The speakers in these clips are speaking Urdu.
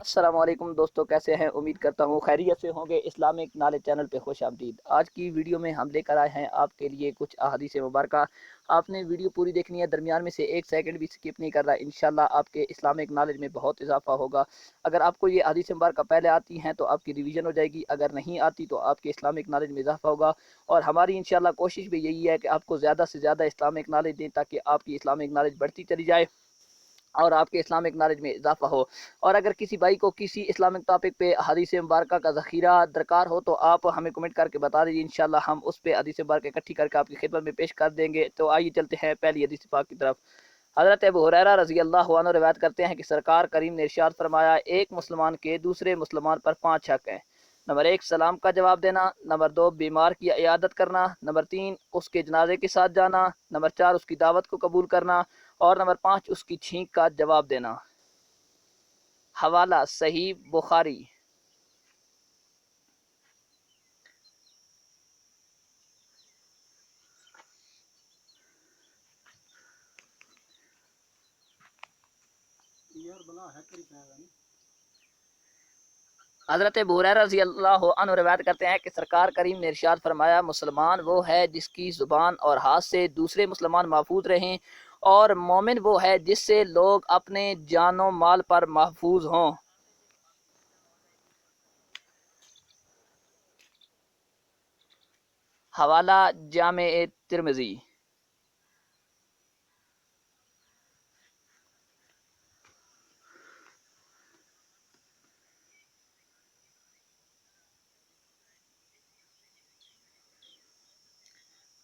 السلام علیکم دوستوں، کیسے ہیں؟ امید کرتا ہوں خیریت سے ہوں گے۔ اسلامک نالج چینل پہ خوش آمدید۔ آج کی ویڈیو میں ہم لے کر آئے ہیں آپ کے لیے کچھ احادیث مبارکہ۔ آپ نے ویڈیو پوری دیکھنی ہے، درمیان میں سے ایک سیکنڈ بھی سکپ نہیں کرنا۔ انشاءاللہ آپ کے اسلامک نالج میں بہت اضافہ ہوگا۔ اگر آپ کو یہ احادیث مبارکہ پہلے آتی ہیں تو آپ کی ریویژن ہو جائے گی، اگر نہیں آتی تو آپ کے اسلامک نالج میں اضافہ ہوگا۔ اور ہماری انشاءاللہ کوشش بھی یہی ہے کہ آپ کو زیادہ سے زیادہ اسلامک نالج دیں تاکہ آپ کی اسلامک نالج بڑھتی چلی جائے اور آپ کے اسلامک نالج میں اضافہ ہو۔ اور اگر کسی بھائی کو کسی اسلامک ٹاپک پہ حدیث مبارکہ کا ذخیرہ درکار ہو تو آپ ہمیں کمنٹ کر کے بتا دیجیے، انشاءاللہ ہم اس پہ حدیث مبارکہ اکٹھی کر کے آپ کی خدمت میں پیش کر دیں گے۔ تو آئیے چلتے ہیں پہلی حدیث پاک کی طرف۔ حضرت ابو ہریرہ رضی اللہ عنہ روایت کرتے ہیں کہ سرکار کریم نے ارشاد فرمایا، ایک مسلمان کے دوسرے مسلمان پر 5 حق ہیں۔ نمبر 1 سلام کا جواب دینا، نمبر 2 بیمار کی عیادت کرنا، نمبر 3 اس کے جنازے کے ساتھ جانا، نمبر 4 اس کی دعوت کو قبول کرنا، اور نمبر 5 اس کی چھینک کا جواب دینا۔ حوالہ صحیح بخاری۔ حضرت ابو ہریرہ رضی اللہ عنہ روایت کرتے ہیں کہ سرکار کریم نے ارشاد فرمایا، مسلمان وہ ہے جس کی زبان اور ہاتھ سے دوسرے مسلمان محفوظ رہیں، اور مومن وہ ہے جس سے لوگ اپنے جان و مال پر محفوظ ہوں۔ حوالہ جامع ترمذی۔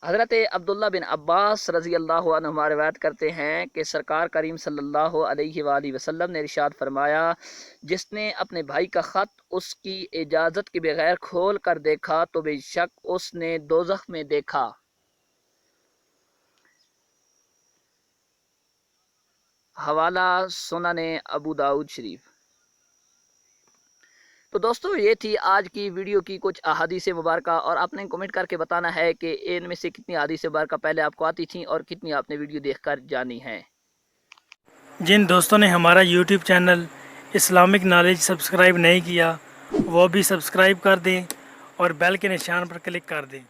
حضرت عبداللہ بن عباس رضی اللہ عنہما روایت کرتے ہیں کہ سرکار کریم صلی اللہ علیہ وآلہ وسلم نے ارشاد فرمایا، جس نے اپنے بھائی کا خط اس کی اجازت کے بغیر کھول کر دیکھا تو بے شک اس نے دوزخ میں دیکھا۔ حوالہ سنن ابو داؤد شریف۔ تو دوستو یہ تھی آج کی ویڈیو کی کچھ احادیث مبارکہ، اور آپ نے کمنٹ کر کے بتانا ہے کہ ان میں سے کتنی احادیث مبارکہ پہلے آپ کو آتی تھیں اور کتنی آپ نے ویڈیو دیکھ کر جانی ہیں۔ جن دوستوں نے ہمارا YouTube channel Islamic knowledge subscribe نہیں کیا وہ بھی سبسکرائب کر دیں اور بیل کے نشان پر کلک کر دیں۔